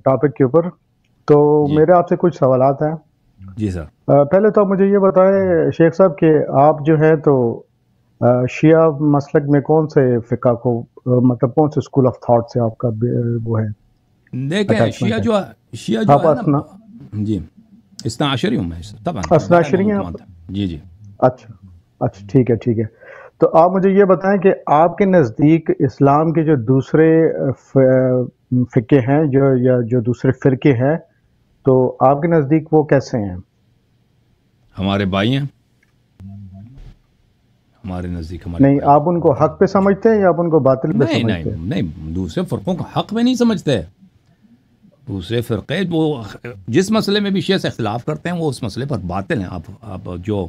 Topic کے اوپر. تو جی میرے آپ سے کچھ سوالات ہیں. جی سر. پہلے تو آپ مجھے یہ بتائیں شیخ صاحب کہ آپ جو ہیں تو شیعہ مسلک میں کون سے فقہ کو مطلب کون سے اسکول آف تھاٹ سے آپ کا وہ ہے دیکھیں اٹیچمنٹ ہے؟ شیعہ جو آپ ہے نا، اسنا جی اثنا عشری ہوں میں طبعا، اسنا بارہ عشری اماموں ہیں کو آپ؟ مانتا ہوں. جی جی. اچھا اچھا، ٹھیک ہے ٹھیک ہے. تو آپ مجھے یہ بتائیں کہ آپ کے نزدیک اسلام کے جو دوسرے فقے ہیں یا جو دوسرے فرقے ہیں تو آپ کے نزدیک وہ کیسے ہیں؟ ہمارے بھائی ہیں، ہمارے نزدیک ہمارے نہیں، بھائی ہیں. آپ ان کو حق پہ سمجھتے ہیں یا آپ ان کو باطل پہ نہیں نہیں سمجھتے ہیں؟ نہیں، دوسرے فرقوں کو حق میں نہیں سمجھتے. دوسرے فرقے وہ جس مسئلے میں بھی شیعہ سے اختلاف کرتے ہیں وہ اس مسئلے پر باطل ہیں. آپ جو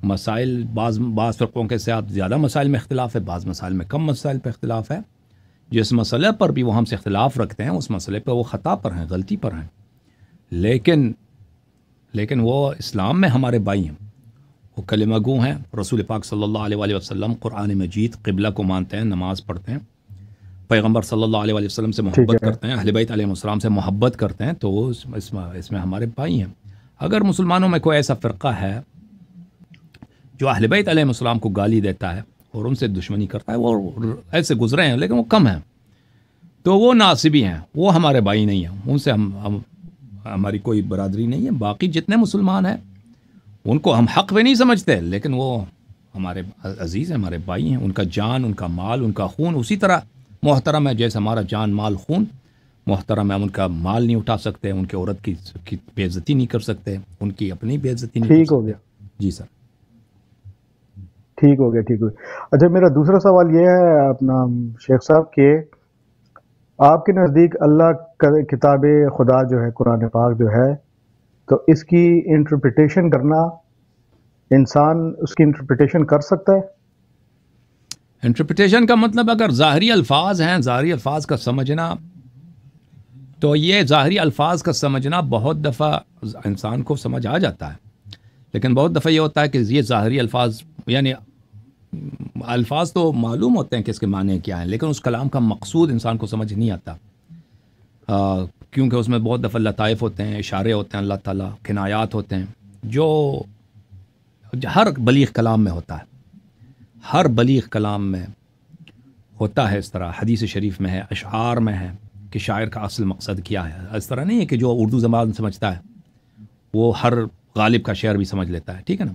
مسائل بعض فرقوں کے ساتھ زیادہ مسائل میں اختلاف ہے، بعض مسائل میں کم مسائل پہ اختلاف ہے. جس مسئلے پر بھی وہ ہم سے اختلاف رکھتے ہیں اس مسئلے پہ وہ خطا پر ہیں، غلطی پر ہیں. لیکن وہ اسلام میں ہمارے بھائی ہیں، وہ کلمہ گو ہیں. رسول پاک صلی اللہ علیہ وآلہ وسلم قرآن مجید قبلہ کو مانتے ہیں، نماز پڑھتے ہیں، پیغمبر صلی اللہ علیہ وآلہ وسلم سے ٹھیک محبت ہے. کرتے ہیں، اہل بیت علیہ السلام سے محبت کرتے ہیں، تو وہ اس میں ہمارے بھائی ہیں. اگر مسلمانوں میں کوئی ایسا فرقہ ہے جو اہل بیت علیہ السلام کو گالی دیتا ہے اور ان سے دشمنی کرتا ہے، وہ ایسے گزرے ہیں لیکن وہ کم ہیں، تو وہ ناصبی ہیں، وہ ہمارے بھائی نہیں ہیں. ان سے ہماری کوئی برادری نہیں ہے. باقی جتنے مسلمان ہیں ان کو ہم حق پہ نہیں سمجھتے، لیکن وہ ہمارے عزیز ہیں، ہمارے بھائی ہیں. ان کا جان، ان کا مال، ان کا خون اسی طرح محترم ہے جیسے ہمارا جان مال خون محترم ہے. ہم ان کا مال نہیں اٹھا سکتے، ان کے عورت کی بے عزتی نہیں کر سکتے، ان کی اپنی بے عزتی نہیں کر ٹھیک ہو سکتے. گیا جی سر. ٹھیک ہو گیا ٹھیک ہو گیا. اچھا، میرا دوسرا سوال یہ ہے اپنا شیخ صاحب کہ آپ کے نزدیک اللہ کا کتاب خدا جو ہے قرآن پاک جو ہے تو اس کی انٹرپریٹیشن کرنا انسان اس کی انٹرپریٹیشن کر سکتا ہے؟ انٹرپریٹیشن کا مطلب اگر ظاہری الفاظ ہیں، ظاہری الفاظ کا سمجھنا، تو یہ ظاہری الفاظ کا سمجھنا بہت دفعہ انسان کو سمجھ آ جاتا ہے، لیکن بہت دفعہ یہ ہوتا ہے کہ یہ ظاہری الفاظ یعنی الفاظ تو معلوم ہوتے ہیں کہ اس کے معنی کیا ہیں، لیکن اس کلام کا مقصود انسان کو سمجھ نہیں آتا، کیونکہ اس میں بہت دفعہ لطائف ہوتے ہیں، اشارے ہوتے ہیں اللہ تعالیٰ، کنایات ہوتے ہیں، جو ہر بلیغ کلام میں ہوتا ہے. ہر بلیغ کلام میں ہوتا ہے. اس طرح حدیث شریف میں ہے، اشعار میں ہے کہ شاعر کا اصل مقصد کیا ہے. اس طرح نہیں ہے کہ جو اردو زبان سمجھتا ہے وہ ہر غالب کا شعر بھی سمجھ لیتا ہے، ٹھیک ہے نا.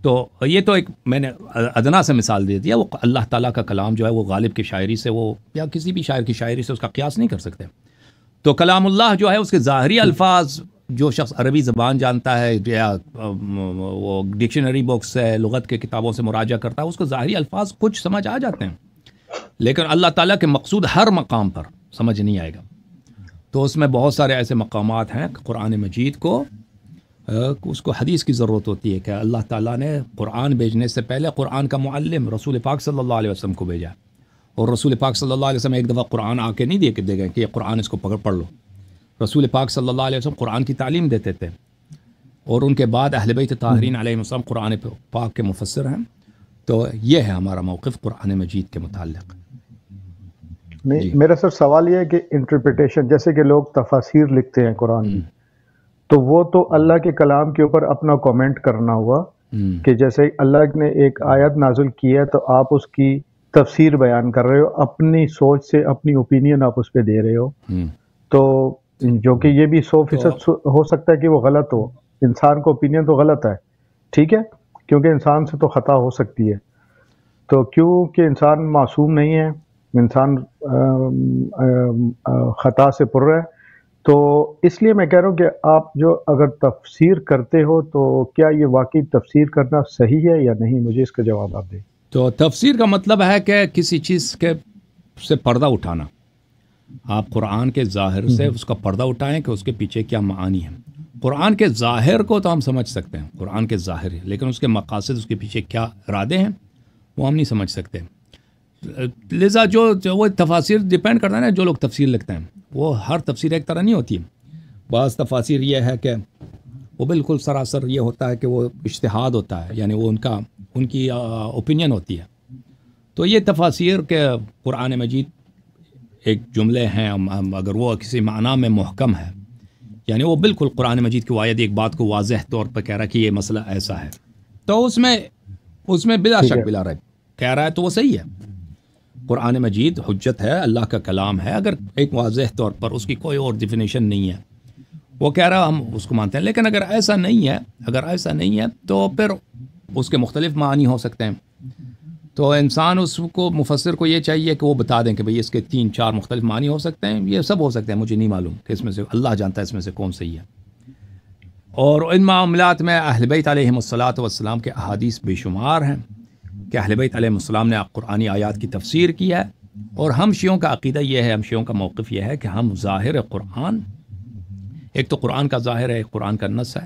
تو یہ تو ایک میں نے ادنا سے مثال دے دیا. وہ اللہ تعالیٰ کا کلام جو ہے وہ غالب کی شاعری سے وہ یا کسی بھی شاعر کی شاعری سے اس کا قیاس نہیں کر سکتے. تو کلام اللہ جو ہے اس کے ظاہری الفاظ جو شخص عربی زبان جانتا ہے یا وہ ڈکشنری بکس ہے، لغت کے کتابوں سے مراجعہ کرتا ہے، اس کو ظاہری الفاظ کچھ سمجھ آ جاتے ہیں، لیکن اللہ تعالیٰ کے مقصود ہر مقام پر سمجھ نہیں آئے گا. تو اس میں بہت سارے ایسے مقامات ہیں کہ قرآن مجید کو اس کو حدیث کی ضرورت ہوتی ہے کہ اللہ تعالیٰ نے قرآن بھیجنے سے پہلے قرآن کا معلم رسول پاک صلی اللہ علیہ وسلم کو بھیجا، اور رسول پاک صلی اللہ علیہ وسلم ایک دفعہ قرآن آ کے نہیں دے گئے کہ یہ قرآن اس کو پڑھ لو. رسول پاک صلی اللہ علیہ وسلم قرآن کی تعلیم دیتے تھے، اور ان کے بعد اہل بیت طاہرین علیہ السلام قرآن پاک کے مفسر ہیں. تو یہ ہے ہمارا موقف قرآن مجید کے متعلق. نہیں، جی. میرا سر سوال یہ ہے کہ انٹرپریٹیشن جیسے کہ لوگ تفاسیر لکھتے ہیں قرآن کی، تو وہ تو اللہ کے کلام کے اوپر اپنا کومنٹ کرنا ہوا کہ جیسے اللہ نے ایک آیت نازل کی ہے تو آپ اس کی تفسیر بیان کر رہے ہو، اپنی سوچ سے اپنی اوپینین آپ اس پہ دے رہے ہو، تو جو کہ یہ بھی 100% ہو سکتا ہے کہ وہ غلط ہو. انسان کو اوپینین تو غلط ہے، ٹھیک ہے، کیونکہ انسان سے تو خطا ہو سکتی ہے. تو کیونکہ انسان معصوم نہیں ہے، انسان خطا سے پر ہے، تو اس لیے میں کہہ رہا ہوں کہ آپ جو اگر تفسیر کرتے ہو تو کیا یہ واقعی تفسیر کرنا صحیح ہے یا نہیں؟ مجھے اس کا جواب آپ دیں. تو تفسیر کا مطلب ہے کہ کسی چیز کے سے پردہ اٹھانا. آپ قرآن کے ظاہر سے اس کا پردہ اٹھائیں کہ اس کے پیچھے کیا معانی ہے. قرآن کے ظاہر کو تو ہم سمجھ سکتے ہیں، قرآن کے ظاہر، لیکن اس کے مقاصد، اس کے پیچھے کیا ارادے ہیں وہ ہم نہیں سمجھ سکتے. لہذا جو وہ تفاسیر ڈیپینڈ کرتا ہے نا، جو لوگ تفسیر لکھتے ہیں وہ ہر تفسیر ایک طرح نہیں ہوتی. بعض تفاسیر یہ ہے کہ وہ بالکل سراسر یہ ہوتا ہے کہ وہ اجتہاد ہوتا ہے، یعنی وہ ان کی اوپینین ہوتی ہے. تو یہ تفاسیر کے قرآن مجید ایک جملے ہیں اگر وہ کسی معنی میں محکم ہے، یعنی وہ بالکل قرآن مجید کی آیت ایک بات کو واضح طور پر کہہ رہا ہے کہ یہ مسئلہ ایسا ہے، تو اس میں بلا شک بلا ریب کہہ رہا ہے تو وہ صحیح ہے۔ قرآن مجید حجت ہے، اللہ کا کلام ہے، اگر ایک واضح طور پر اس کی کوئی اور ڈیفینیشن نہیں ہے وہ کہہ رہا ہم اس کو مانتے ہیں۔ لیکن اگر ایسا نہیں ہے تو پھر اس کے مختلف معنی ہو سکتے ہیں، تو انسان اس کو مفسر کو یہ چاہیے کہ وہ بتا دیں کہ بھئی اس کے 3-4 مختلف معنی ہو سکتے ہیں، یہ سب ہو سکتے ہیں، مجھے نہیں معلوم کہ اس میں سے اللہ جانتا ہے اس میں سے کون صحیح ہے۔ اور ان معاملات میں اہل بیت علیہم الصلاۃ والسلام کے احادیث بے شمار ہیں کہ اہل بیت علیہم السلام نے قرآنی آیات کی تفسیر کی ہے، اور ہم شیعوں کا عقیدہ یہ ہے، ہم شیعوں کا موقف یہ ہے کہ ہم ظاہر قرآن، ایک تو قرآن کا ظاہر ہے، ایک قرآن کا نص ہے،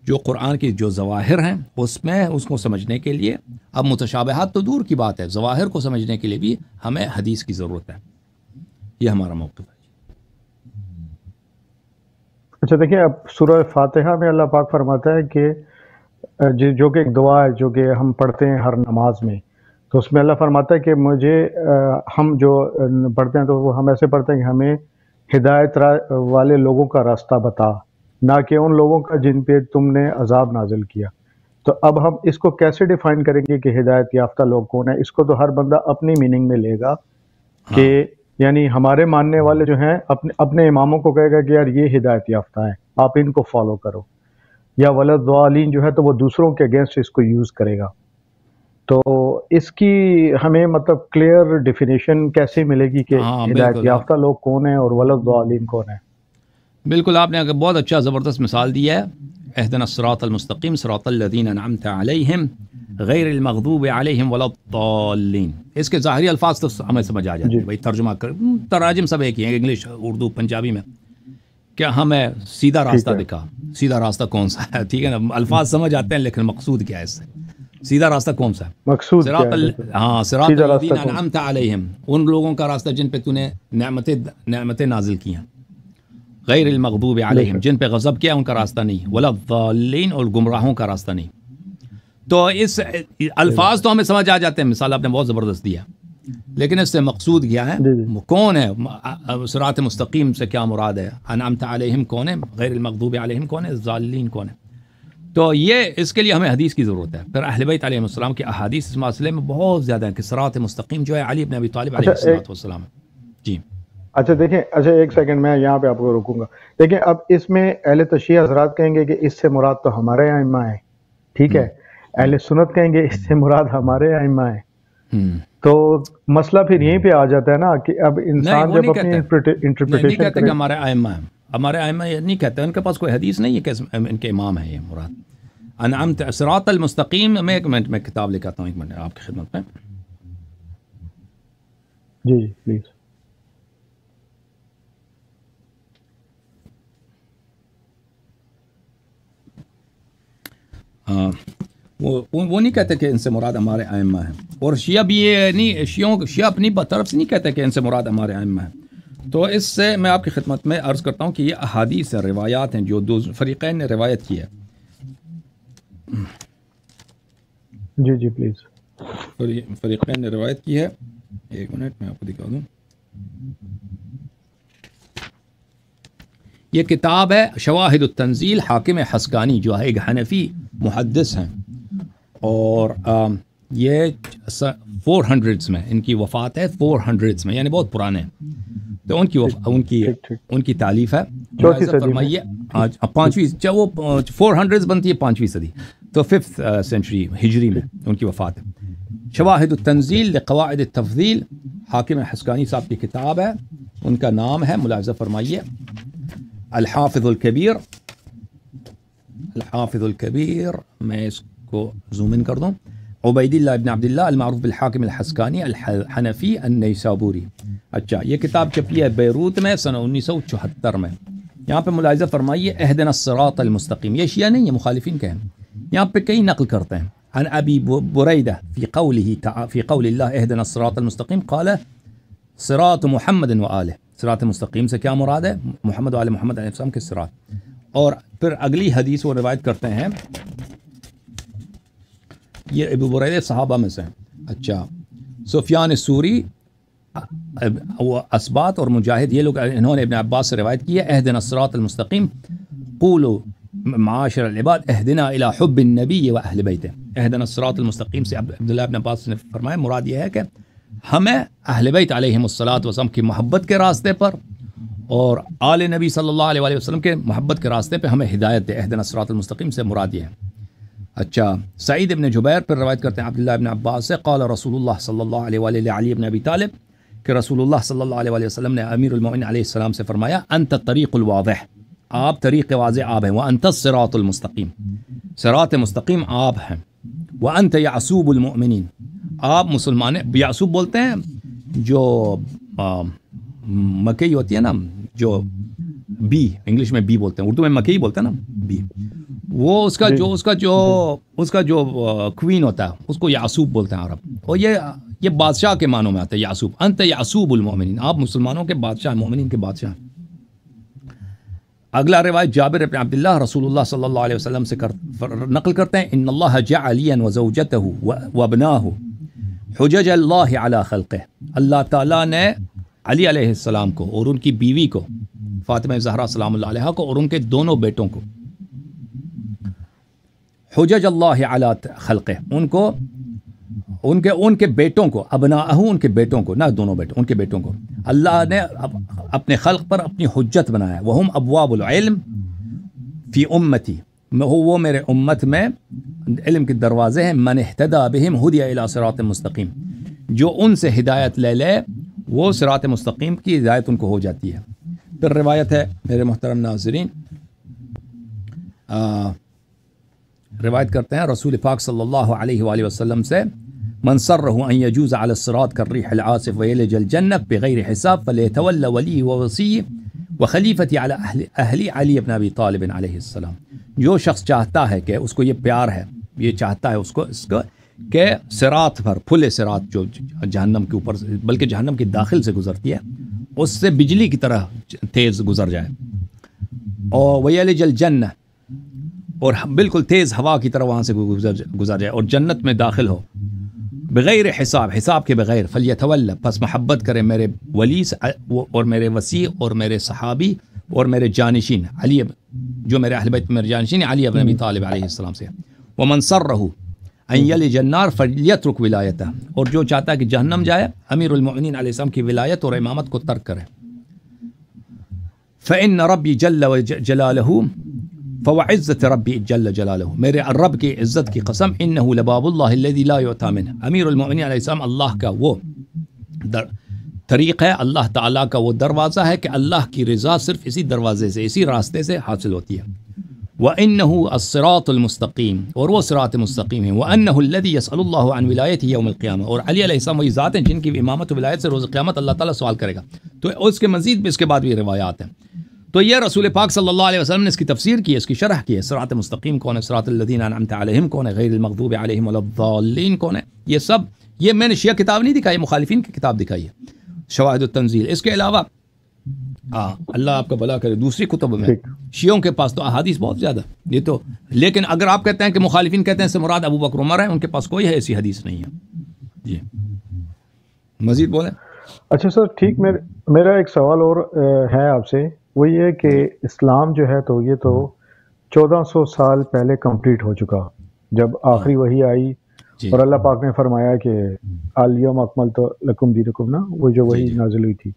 جو قرآن کی جو ظواہر ہیں اس میں اس کو سمجھنے کے لیے، اب متشابہات تو دور کی بات ہے، ظواہر کو سمجھنے کے لیے بھی ہمیں حدیث کی ضرورت ہے، یہ ہمارا موقف ہے۔ اچھا دیکھیں، اب سورہ فاتحہ میں اللہ پاک فرماتا ہے کہ جو کہ ایک دعا ہے جو کہ ہم پڑھتے ہیں ہر نماز میں، تو اس میں اللہ فرماتا ہے کہ مجھے ہم جو پڑھتے ہیں تو وہ ہم ایسے پڑھتے ہیں کہ ہمیں ہدایت والے لوگوں کا راستہ بتا، نہ کہ ان لوگوں کا جن پہ تم نے عذاب نازل کیا۔ تو اب ہم اس کو کیسے ڈیفائن کریں گے کہ ہدایت یافتہ لوگ کون ہیں؟ اس کو تو ہر بندہ اپنی میننگ میں لے گا کہ یعنی ہمارے ماننے والے جو ہیں اپنے اماموں کو کہے گا کہ یار یہ ہدایت یافتہ ہیں، آپ ان کو فالو کرو، یا ولضالین جو ہے تو وہ دوسروں کے اگینسٹ اس کو یوز کرے گا۔ تو اس کی ہمیں مطلب کلیئر ڈیفینیشن کیسے ملے گی کہ ہدایت یافتہ لوگ کون ہیں اور ولضالین کون ہیں؟ بالکل، آپ نے بہت اچھا زبردست مثال دیا ہے، اہدنا الصراط المستقیم صراط الذین انعمت علیہم غیر المغضوب علیہم ولا الضالین۔ اس کے ظاہری الفاظ تو ہمیں سمجھ آ جاتے ہیں، بھائی ترجمہ کر، تراجم سب ایک ہی ہیں، انگلش، اردو، پنجابی میں، کیا ہمیں سیدھا راستہ دکھا، سیدھا راستہ کون سا ہے؟ ٹھیک ہے نا، الفاظ سمجھ آتے ہیں لیکن مقصود کیا ہے اس سے، سیدھا راستہ کون سا ہے؟ مقصود صراط الذین انعمت علیہم، ان لوگوں کا راستہ جن پہ تو نے نعمتیں نازل کی ہیں، غیر المغضوب علیہم، جن پہ غضب کیا ان کا راستہ نہیں، ولا الضالین، اور گمراہوں کا راستہ نہیں۔ تو اس الفاظ تو ہمیں سمجھ آ جاتے ہیں، مثال آپ نے بہت زبردست دیا، لیکن اس سے مقصود کیا ہے، کون ہے، صراط مستقیم سے کیا مراد ہے، انعمت علیہم کون ہے، غیر المغضوب علیہم کون ہے، الضالین کون ہے؟ تو یہ اس کے لیے ہمیں حدیث کی ضرورت ہے۔ پھر اہل بیت علیہ السلام کی احادیث اس مسئلے میں بہت زیادہ ہیں کہ صراط مستقیم جو ہے علی بن ابی طالب علیہ السلام ہے۔ جی اچھا دیکھیں، اچھا ایک سیکنڈ میں یہاں پہ آپ کو روکوں گا۔ دیکھیں اب اس میں اہل تشیع حضرات کہیں گے کہ اس سے مراد تو ہمارے ائمہ ہیں، ٹھیک ہے، اہل سنت کہیں گے اس سے مراد ہمارے ائمہ ہیں، تو مسئلہ پھر یہیں پہ آ جاتا ہے نا کہ اب انسان جب اپنی انٹرپریٹیشن کہتے کہ ہمارے ائمہ ہیں، ہمارے ائمہ یہ نہیں کہتے، ان کے پاس کوئی حدیث نہیں ہے کہ ان کے امام ہیں یہ مراد۔ انعمت صراط المستقیم، میں ایک منٹ میں کتاب لے کے آتا ہوں، ایک منٹ آپ کی خدمت میں۔ جی جی پلیز۔ وہ نہیں کہتے کہ ان سے مراد ہمارے ائمہ ہیں، اور شیعہ بھی یہ نہیں، شیعہ اپنی طرف سے نہیں کہتے کہ ان سے مراد ہمارے ائمہ ہیں۔ تو اس سے میں آپ کی خدمت میں عرض کرتا ہوں کہ یہ احادیث روایات ہیں جو دو فریقین نے روایت کی ہے۔ جی جی پلیز۔ فریقین نے روایت کی ہے، ایک منٹ میں آپ کو دکھا دوں، یہ کتاب ہے شواہد التنزیل، حاکم حسکانی جو ہے ایک حنفی محدث ہیں، اور یہ 400s میں ان کی وفات ہے، 400s میں، یعنی بہت پرانے ہیں، تو ان کی تالیف ہے، فرمائیے پانچویں، وہ 400s بنتی ہے 5ویں صدی، تو 5th سینچری ہجری میں ان کی وفات ہے۔ شواہد التنزیل لقواعد التفضیل، حاکم حسکانی صاحب کی کتاب ہے، ان کا نام ہے، ملاحظہ فرمائیے، الحافظ الکبیر۔ الحافظ الکبیر، میں اس کو زوم ان کر دوں، عبید اللہ ابن عبداللہ المعروف بالحاکم الحسکانی الحنفی النیسابوری۔ اچھا، یہ کتاب چھپی ہے بیروت میں سنہ 1974 میں۔ یہاں پہ ملاحظہ فرمائیے، اہدنا الصراط المستقیم، یہ شیعہ نہیں ہے، مخالفین کے ہیں، یہاں پہ کئی نقل کرتے ہیں، عن ابی بریدہ فی قول اللہ اہدنا الصراط المستقیم قال صراط محمد و آلہ، صراط مستقیم سے کیا مراد ہے؟ محمد و آل محمد علیہ السلام کے صراط۔ اور پھر اگلی حدیث وہ روایت کرتے ہیں، یہ ابو بریدہ صحابہ میں سے ہیں۔ اچھا، سفیان الثوری اسبات اور مجاہد یہ لوگ انہوں نے ابن عباس سے روایت کی ہے اہدنا الصراط المستقیم قولوا معاشر العباد اہدنا الی حب النبی و اہل بیتہ. اہدنا الصراط المستقیم سے عبداللہ ابن عباس نے فرمایا مراد یہ ہے کہ ہمیں اہل بیت علیہم الصلاۃ والسلام کی محبت کے راستے پر اور آل نبی صلی اللہ علیہ وآلہ وسلم کے محبت کے راستے پہ ہمیں ہدایت دے. اہدنا الصراط المستقیم سے مراد یہ ہے. اچھا سعید ابن جبیر پر روایت کرتے ہیں عبداللہ ابن عباس سے قال رسول اللہ صلی اللہ علیہ وآلہ علی ابن ابی طالب کہ رسول اللہ صلی اللہ علیہ وآلہ وسلم نے امیر المؤمنین علیہ السلام سے فرمایا انت الطریق الواضح، آپ طریق واضح آپ ہیں، وانت الصراط المستقیم، صراط مستقیم آپ ہیں، وانت یعصوب المؤمنین، آپ مسلمان. یعصوب بولتے ہیں جو مکئی ہوتی ہے نا، جو بی انگلش میں بی بولتے ہیں، اردو میں مکئی بولتے ہیں نا بی، وہ اس کا جو کوئین ہوتا ہے اس کو یعصوب بولتے ہیں عرب. اور یہ بادشاہ کے معنوں میں آتا ہے یعصوب. انت یعصوب المؤمنین، آپ مسلمانوں کے بادشاہ، مومنین کے بادشاہ. اگلا روایت جابر بن عبداللہ رسول اللہ صلی اللہ علیہ وسلم سے نقل کرتے ہیں ان اللہ جعل علیا وزوجته وابناه حجج اللہ علی خلقہ. اللہ تعالیٰ نے علی علیہ السلام کو اور ان کی بیوی کو فاطمہ زہرا سلام اللہ علیہا کو اور ان کے دونوں بیٹوں کو حجج اللہ علی خلقہ، ان کے بیٹوں کو ابناءہ، ان کے بیٹوں کو، نہ دونوں بیٹوں، ان کے بیٹوں کو اللہ نے اپنے خلق پر اپنی حجت بنایا. وہم ابواب العلم فی امتی، وہ میرے امت میں علم کے دروازے ہیں. من اہتدی بہم ہدی الی صراط مستقیم، جو ان سے ہدایت لے لے وہ صراط مستقیم کی ہدایت ان کو ہو جاتی ہے. پھر روایت ہے میرے محترم ناظرین، روایت کرتے ہیں رسول پاک صلی اللہ علیہ وآلہ وسلم سے من سرہ ان یجوز علی الصراط کالریح العاصف ویلج الجنہ بغیر حساب فلیتول ولی ووصی وخلیفتی علی اہلی علی بن ابی طالب علیہ السلام. جو شخص چاہتا ہے کہ اس کو یہ پیار ہے، یہ چاہتا ہے اس کو کہ صراط پر پھلے صراط جو جہنم کے اوپر بلکہ جہنم کے داخل سے گزرتی ہے اس سے بجلی کی طرح تیز گزر جائے، اور ویلج الجنہ، اور بالکل تیز ہوا کی طرح وہاں سے گزر جائے اور جنت میں داخل ہو بغیر حساب کے بغیر، فلیتول، پس محبت کرے میرے ولی اور میرے وسیع اور میرے صحابی اور میرے جانشین علی، جو میرے اہل بیت میرے جانشین علی بن ابی طالب علیہ السلام سے. ومن سرہ ان یلج النار فلیترک ولایتہ، اور جو چاہتا ہے کہ جہنم جائے امیر المؤمنین علیہ السلام کی ولایت اور امامت کو ترک کرے. فإن ربی جل جلالہ فوعزت ربی جل جلالہ، میرے رب کی عزت کی قسم، انہ لباب اللہ الذی لا یعطی منہ، امیر المؤمنین علیہ السلام اللہ کا وہ طریق ہے، اللہ تعالیٰ کا وہ دروازہ ہے کہ اللہ کی رضا صرف اسی دروازے سے، اسی راستے سے حاصل ہوتی ہے. وَإِنَّهُ الصِّرَاطُ الْمُسْتَقِيمُ، اور وہ صراط مستقیم ہے. وَأَنَّهُ الَّذِي يَسْأَلُ اللَّهُ عَنْ وِلَایَتِهِ يَوْمَ الْقِيَامَةِ، اور علی علیہ السلام وہی ذات ہیں جن کی امامت و ولایت سے روز قیامت اللہ تعالیٰ سوال کرے گا. تو اس کے مزید بھی اس کے بعد بھی روایات ہیں. تو یہ رسول پاک صلی اللہ علیہ وسلم نے اس کی تفسیر کی ہے، اس کی شرح کی ہے. صراط مستقیم کون ہے، صراط الذین انعمت علیہم کون ہے، غیر المغضوب علیہم ولا الضالین کون ہے. یہ سب یہ میں نے شیعہ کتاب نہیں دکھائی، مخالفین کی کتاب دکھائی ہے، شواہد التنزیل. اس کے علاوہ اللہ آپ کا بھلا کرے دوسری کتب میں شیعوں کے پاس تو احادیث بہت زیادہ یہ تو، لیکن اگر آپ کہتے ہیں کہ مخالفین کہتے ہیں سے مراد ابو بکر عمر ہے، ان کے پاس کوئی ایسی حدیث نہیں ہے. جی مزید بولیں. اچھا سر ٹھیک، میرا ایک سوال اور ہے آپ سے، وہ یہ کہ اسلام جو ہے تو یہ تو 1400 سال پہلے کمپلیٹ ہو چکا جب آخری وحی آئی اور اللہ پاک نے فرمایا کہ الیوم اکملت لکم دینکم، نا وہ جو وحی نازل ہوئی تھی.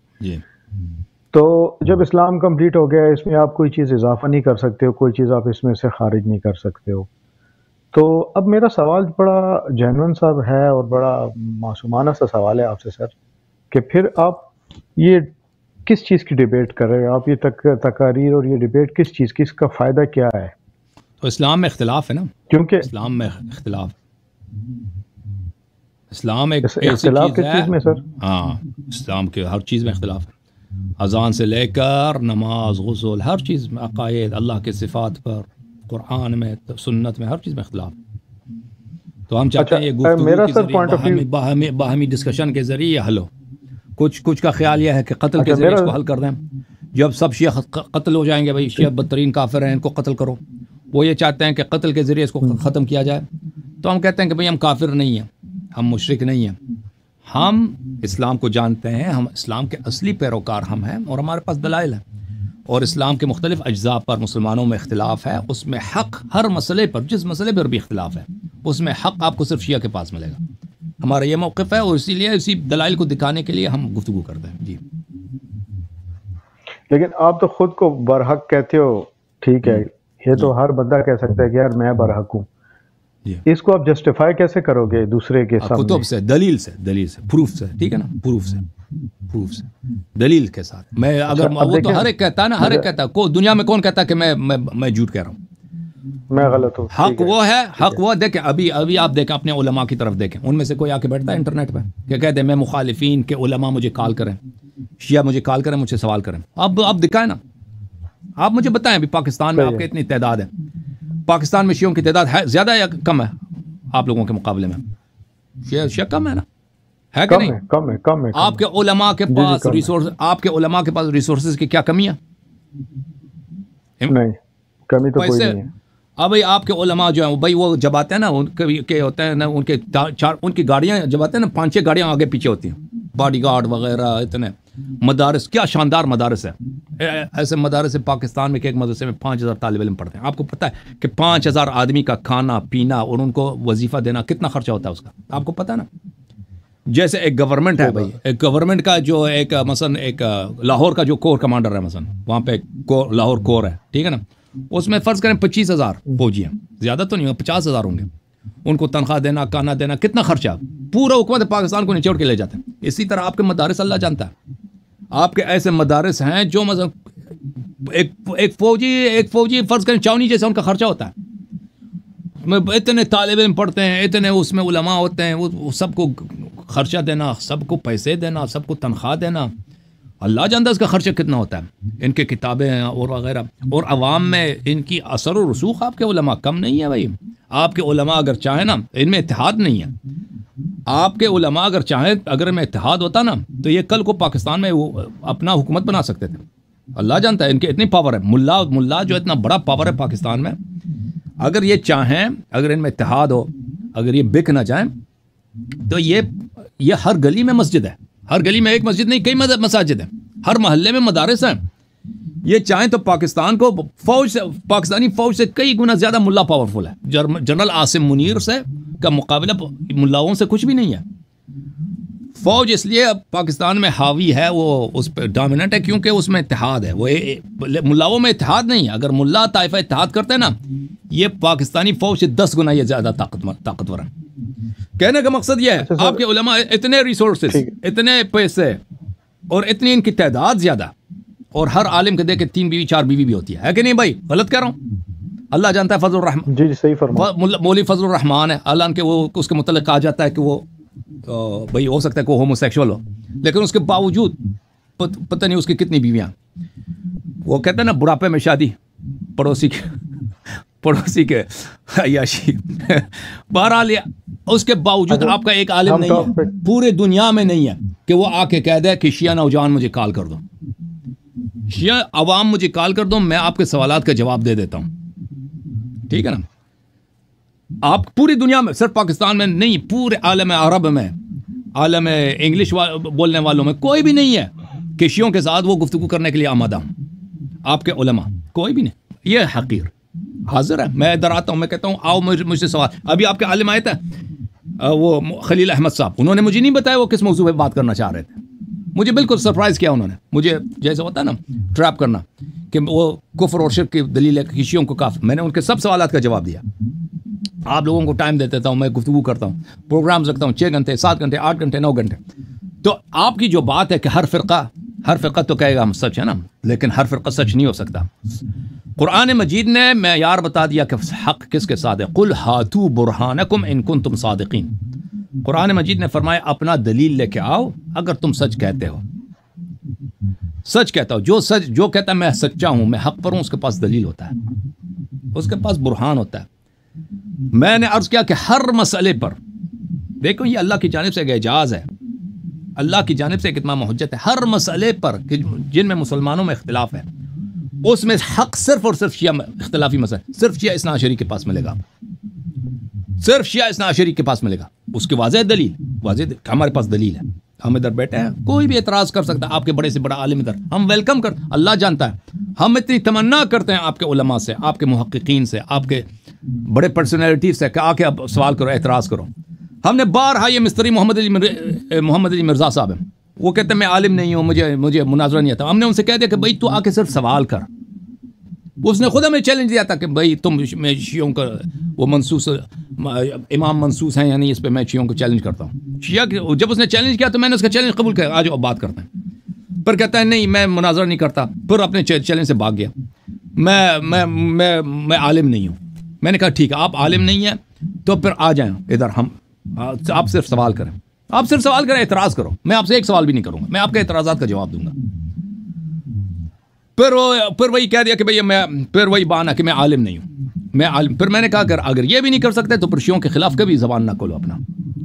تو جب اسلام کمپلیٹ ہو گیا، اس میں آپ کوئی چیز اضافہ نہیں کر سکتے ہو، کوئی چیز آپ اس میں سے خارج نہیں کر سکتے ہو. تو اب میرا سوال بڑا جینون سا ہے اور بڑا معصومانہ سا سوال ہے آپ سے سر، کہ پھر آپ یہ کس چیز کی ڈیبیٹ کر رہے ہیں؟ آپ یہ تقاریر اور یہ ڈیبیٹ کس چیز کی، اس کا فائدہ کیا ہے؟ تو اسلام میں اختلاف ہے نا، کیونکہ اسلام میں اختلاف، اسلام ایک اختلاف کس چیز میں سر؟ ہاں اسلام کے ہر چیز میں اختلاف ہے، اذان سے لے کر نماز، غسل، ہر چیز میں، عقائد، اللہ کے صفات پر، قرآن میں، سنت میں، ہر چیز میں اختلاف. تو ہم چاہتے ہیں یہ گفتگو کے ذریعے باہمی ڈسکشن کے ذریعے حل ہو. کچھ کا خیال یہ ہے کہ قتل کے ذریعے اس کو حل کر دیں، جب سب شیعہ قتل ہو جائیں گے، بھائی شیعہ بدترین کافر ہیں ان کو قتل کرو، وہ یہ چاہتے ہیں کہ قتل کے ذریعے اس کو ختم کیا جائے. تو ہم کہتے ہیں کہ بھائی ہم کافر نہیں ہیں، ہم مشرک نہیں ہیں، ہم اسلام کو جانتے ہیں، ہم اسلام کے اصلی پیروکار ہم ہیں، اور ہمارے پاس دلائل ہیں، اور اسلام کے مختلف اجزاء پر مسلمانوں میں اختلاف ہے، اس میں حق ہر مسئلے پر، جس مسئلے پر بھی اختلاف ہے اس میں حق آپ کو صرف شیعہ کے پاس ملے گا. ہمارا یہ موقف ہے، اور اسی لیے اسی دلائل کو دکھانے کے لیے ہم گفتگو کرتے ہیں. جی لیکن آپ تو خود کو برحق کہتے ہو، ٹھیک ہے، یہ تو ہر بندہ کہہ سکتا ہے کہ یار میں برحق ہوں. اس کو آپ جسٹیفائی کیسے کرو گے دوسرے کے سامنے؟ کتب سے، دلیل سے، پروف سے، ٹھیک ہے نا، پروف سے دلیل کے ساتھ. میں اگر وہ تو ہر ایک کہتا ہے نا، ہر ایک کہتا ہے، کو دنیا میں کون کہتا ہے کہ میں جھوٹ کہہ رہا ہوں، میں غلط ہوں. حق وہ ہے، حق وہ. دیکھیں ابھی آپ دیکھیں اپنے علماء کی طرف دیکھیں، ان میں سے کوئی آ کے بیٹھتا ہے انٹرنیٹ پہ کہ کہتے ہیں میں مخالفین کے علماء مجھے کال کریں، شیعہ مجھے کال کریں، مجھ سے سوال کریں. اب دکھائیں نا، آپ مجھے بتائیں ابھی پاکستان میں آپ کے اتنی تعداد ہے، پاکستان میں شیعوں کی تعداد ہے زیادہ یا کم ہے آپ لوگوں کے مقابلے میں؟ شیعہ کم ہے نا، ہے کہ نہیں؟ کم ہے. آپ کے علماء کے پاس ریسورس، آپ کے علماء کے پاس ریسورسز کی کیا کمی ہے؟ نہیں، کمی تو کوئی نہیں ہے. اب بھائی آپ کے علماء جو ہیں بھائی، وہ جب آتے ہیں نا، ان کے ہوتے ہیں نا، ان کی گاڑیاں جب آتے ہیں نا، 5-6 گاڑیاں آگے پیچھے ہوتی ہیں، باڈی گارڈ وغیرہ، اتنے مدارس، کیا شاندار مدارس ہے. ایسے مدارس ہے پاکستان میں کہ ایک مدرسے میں 5000 طالب علم پڑھتے ہیں. آپ کو پتہ ہے کہ 5000 آدمی کا کھانا پینا اور ان کو وظیفہ دینا کتنا خرچہ ہوتا ہے اس کا؟ آپ کو پتہ ہے نا. جیسے ایک گورنمنٹ ہے بھائی، ایک گورنمنٹ کا جو ایک مثلا ایک لاہور کا جو کور کمانڈر ہے، مثلا وہاں پہ لاہور کور ہے، ٹھیک ہے نا، اس میں فرض کریں 25,000 فوجی ہیں، زیادہ تو نہیں، 50,000 ہوں گے. ان کو تنخواہ دینا، کھانا دینا، کتنا خرچہ، پورا حکومت پاکستان کو نچوڑ کے لے جاتے ہیں. اسی طرح آپ کے مدارس اللہ جانتا ہے، آپ کے ایسے مدارس ہیں جو مثلا ایک فوجی فرض کریں چاونی جیسا ان کا خرچہ ہوتا ہے. اتنے طالب علم پڑھتے ہیں، اتنے اس میں علماء ہوتے ہیں، وہ سب کو خرچہ دینا، سب کو پیسے دینا، سب کو تنخواہ دینا، اللہ جانتا ہے اس کا خرچہ کتنا ہوتا ہے. ان کے کتابیں اور وغیرہ، اور عوام میں ان کی اثر و رسوخ آپ کے علماء کم نہیں ہے بھائی. آپ کے علماء اگر چاہیں نا، ان میں اتحاد نہیں ہے. آپ کے علماء اگر چاہیں، اگر میں اتحاد ہوتا نا، تو یہ کل کو پاکستان میں وہ اپنا حکومت بنا سکتے تھے. اللہ جانتا ہے ان کے اتنی پاور ہے. ملا جو اتنا بڑا پاور ہے پاکستان میں، اگر یہ چاہیں، اگر ان میں اتحاد ہو، اگر یہ بک نہ جائیں، تو یہ ہر گلی میں مسجد ہے. ہر گلی میں ایک مسجد نہیں، کئی مساجد ہیں، ہر محلے میں مدارس ہیں. یہ چاہیں تو پاکستان کو پاکستانی فوج سے کئی گنا زیادہ ملا پاورفل ہے. جنرل عاصم منیر سے کا مقابلہ ملاؤں سے کچھ بھی نہیں ہے. فوج اس لیے پاکستان میں حاوی ہے، وہ اس پہ ڈومیننٹ ہے کیونکہ اس میں اتحاد ہے. وہ ملاؤں میں اتحاد نہیں ہے. اگر ملا طائفہ اتحاد کرتے ہیں نا، یہ پاکستانی فوج سے 10 گنا یہ زیادہ طاقتور ہے. کہنے کا مقصد یہ ہے، آپ کے علماء اتنے ریسورسز، اتنے پیسے، اور اتنی ان کی تعداد زیادہ، اور ہر عالم کے دیکھ کے 3 بیوی 4 بیوی بھی ہوتی ہے کہ نہیں بھائی؟ غلط کہہ رہا ہوں؟ اللہ جانتا ہے. فضل الرحمان، جی صحیح فرمایا، مولوی فضل الرحمان ہے، اللہ کے وہ اس کے متعلق کہا جاتا ہے کہ وہ بھائی ہو سکتا ہے کہ وہ ہومو سیکشول ہو، لیکن اس کے باوجود پتہ نہیں اس کی کتنی بیویاں. وہ کہتے ہیں نا بڑھاپے میں شادی، پڑوسی کے عیاشی. بہرحال اس کے باوجود آپ کا ایک عالم نہیں ہے پورے دنیا میں نہیں ہے کہ وہ آ کے کہہ دے کہ شیعہ نوجوان مجھے کال کر دو، شیعہ عوام مجھے کال کر دو، میں آپ کے سوالات کا جواب دے دیتا ہوں. ٹھیک ہے نا؟ آپ پوری دنیا میں، صرف پاکستان میں نہیں، پورے عالم عرب میں، عالم انگلش بولنے والوں میں کوئی بھی نہیں ہے کہ شیعوں کے ساتھ وہ گفتگو کرنے کے لیے آمادہ ہوں. آپ کے علماء کوئی بھی نہیں. یہ حقیر حاضر ہے. میں ادھر آتا ہوں، میں کہتا ہوں آؤ مجھ سے سوال. ابھی آپ کے عالم آئے تھے وہ خلیل احمد صاحب، انہوں نے مجھے نہیں بتایا وہ کس موضوع پہ بات کرنا چاہ رہے تھے. مجھے بالکل سرپرائز کیا انہوں نے. مجھے جیسے ہوتا ہے نا ٹریپ کرنا، کہ وہ کفر اور شرک کی دلیل ہے کہ شیعوں کو کافر. میں نے ان کے سب سوالات کا جواب دیا. آپ لوگوں کو ٹائم دے دیتا ہوں، میں گفتگو کرتا ہوں، پروگرامز رکھتا ہوں 6 گھنٹے 7 گھنٹے 8 گھنٹے 9 گھنٹے. تو آپ کی جو بات ہے کہ ہر فرقہ تو کہے گا ہم سچ ہے نا، لیکن ہر فرقہ سچ نہیں ہو سکتا. قرآن مجید نے معیار بتا دیا کہ حق کس کے ساتھ ہے. قل ہاتوا برہانکم ان کنتم صادقین. قرآن مجید نے فرمایا اپنا دلیل لے کے آؤ اگر تم سچ کہتے ہو. سچ کہتا ہو، جو کہتا ہے میں سچا ہوں، میں حق پر ہوں، اس کے پاس دلیل ہوتا ہے، اس کے پاس برہان ہوتا ہے. میں نے عرض کیا کہ ہر مسئلے پر دیکھو، یہ اللہ کی جانب سے ایک اعجاز ہے، اللہ کی جانب سے ایک اتمام حجت ہے. ہر مسئلے پر جن میں مسلمانوں میں اختلاف ہے، اس میں حق صرف اور صرف شیعہ اختلافی مسئلہ صرف شیعہ اثنا عشری کے پاس ملے گا، صرف شیعہ اثنا عشری کے پاس ملے گا. اس کی واضح دلیل واضح ہمارے پاس دلیل ہے، ہم ادھر بیٹھے ہیں، کوئی بھی اعتراض کر سکتا ہے، آپ کے بڑے سے بڑا عالم ادھر، ہم ویلکم کر، اللہ جانتا ہے ہم اتنی تمنا کرتے ہیں آپ کے علماء سے، آپ کے محققین سے، آپ کے بڑے پرسنالٹی سے کہ آ کے اب سوال کرو، اعتراض کرو. ہم نے بارہا یہ مستری محمد علی مرزا صاحب ہیں، وہ کہتے ہیں میں عالم نہیں ہوں، مجھے مناظرہ نہیں آتا. ہم نے ان سے کہہ دیا کہ بھائی تو آ کے صرف سوال کر. اس نے خود ہمیں چیلنج دیا تھا کہ بھائی تم میں شیعوں کا وہ منصوص امام منصوص ہیں یعنی اس پہ میں شیعوں کو چیلنج کرتا ہوں. شیعہ جب اس نے چیلنج کیا تو میں نے اس کا چیلنج قبول کیا، آج اب بات کرتے ہیں. پر کہتا ہے نہیں میں مناظرہ نہیں کرتا، پھر اپنے چیلنج سے بھاگ گیا. میں عالم نہیں ہوں. میں نے کہا ٹھیک ہے آپ عالم نہیں ہیں تو پھر آ جائیں ادھر، ہم آپ صرف سوال کریں، آپ صرف سوال کریں، اعتراض کرو، میں آپ سے ایک سوال بھی نہیں کروں گا، میں آپ کے اعتراضات کا جواب دوں گا. پھر وہی کہہ دیا کہ بھئی پھر وہی بہانہ کہ میں عالم نہیں ہوں، میں عالم. پھر میں نے کہا اگر یہ بھی نہیں کر سکتے تو پھر شیعوں کے خلاف کبھی زبان نہ کھولو اپنا،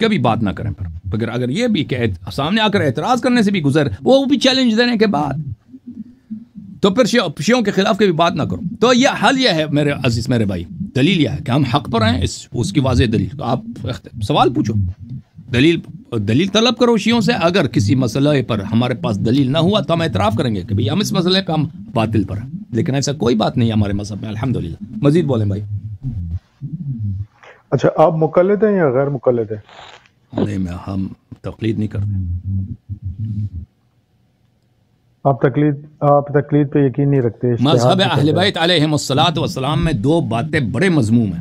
کبھی بات نہ کریں. پھر اگر یہ بھی کہ سامنے آ کر اعتراض کرنے سے بھی گزر، وہ بھی چیلنج دینے کے بعد، تو پھر شیعوں کے خلاف کبھی بات نہ کرو. تو یہ حل یہ ہے میرے عزیز میرے بھائی، دلیل یہ ہے کہ ہم حق پر ہیں، اس کی واضح دلیل. آپ سوال پوچھو، دلیل طلب کرو شیعوں سے. اگر کسی مسئلہ پر ہمارے پاس دلیل نہ ہوا تو ہم اعتراف کریں گے کہ بھئی ہم اس مسئلے پہ ہم باطل پر ہیں. لیکن ایسا کوئی بات نہیں ہے ہمارے مذہب میں الحمدللہ. مزید بولیں بھائی. اچھا آپ مقلد ہیں یا غیر مقلد ہیں؟ نہیں ہم تقلید نہیں کرتے. آپ تقلید پہ یقین نہیں رکھتے؟ مذہب اہل بیت علیہم الصلوۃ والسلام میں دو باتیں بڑے مذموم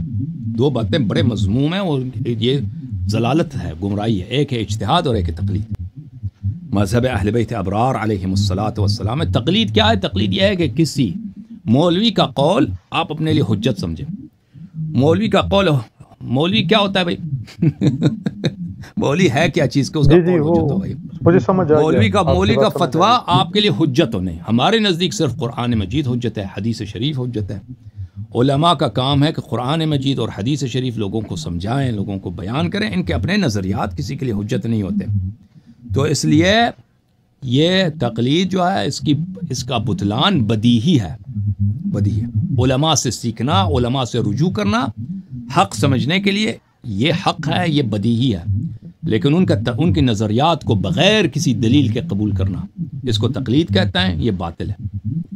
ہیں اور یہ ضلالت ہے، گمراہی ہے. ایک ہے اجتہاد اور ایک ہے تقلید. مذہب اہل بیت ابرار علیہم الصلوۃ والسلام میں تقلید کیا ہے؟ تقلید یہ ہے کہ کسی مولوی کا قول آپ اپنے لیے حجت سمجھیں. مولوی کا قول، مولوی کیا ہوتا ہے بھائی؟ مولوی ہے کیا چیز کا اس کا قول حجت ہو بھائی. مجھے سمجھ آ گیا. مولوی کا فتویٰ آپ کے لیے حجت ہو نہیں. ہمارے نزدیک صرف قرآن مجید حجت ہے، حدیث شریف حجت ہے. علماء کا کام ہے کہ قرآن مجید اور حدیث شریف لوگوں کو سمجھائیں، لوگوں کو بیان کریں. ان کے اپنے نظریات کسی کے لیے حجت نہیں ہوتے. تو اس لیے یہ تقلید جو ہے اس کا بطلان بدیہی ہے. علماء سے سیکھنا، علماء سے رجوع کرنا حق سمجھنے کے لیے، یہ حق ہے، یہ بدیہی ہے. لیکن ان کی نظریات کو بغیر کسی دلیل کے قبول کرنا، اس کو تقلید کہتے ہیں. یہ باطل ہے،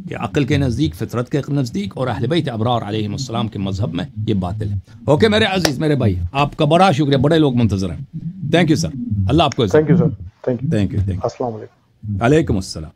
یہ عقل کے نزدیک، فطرت کے نزدیک اور اہل بیت ابرار علیہم السلام کے مذہب میں یہ باطل ہے. اوکے میرے عزیز میرے بھائی، آپ کا بڑا شکریہ، بڑے لوگ منتظر ہیں. تھینک یو سر، اللہ آپ کو. Thank you sir, thank you. Thank you. السلام علیکم. علیکم السلام.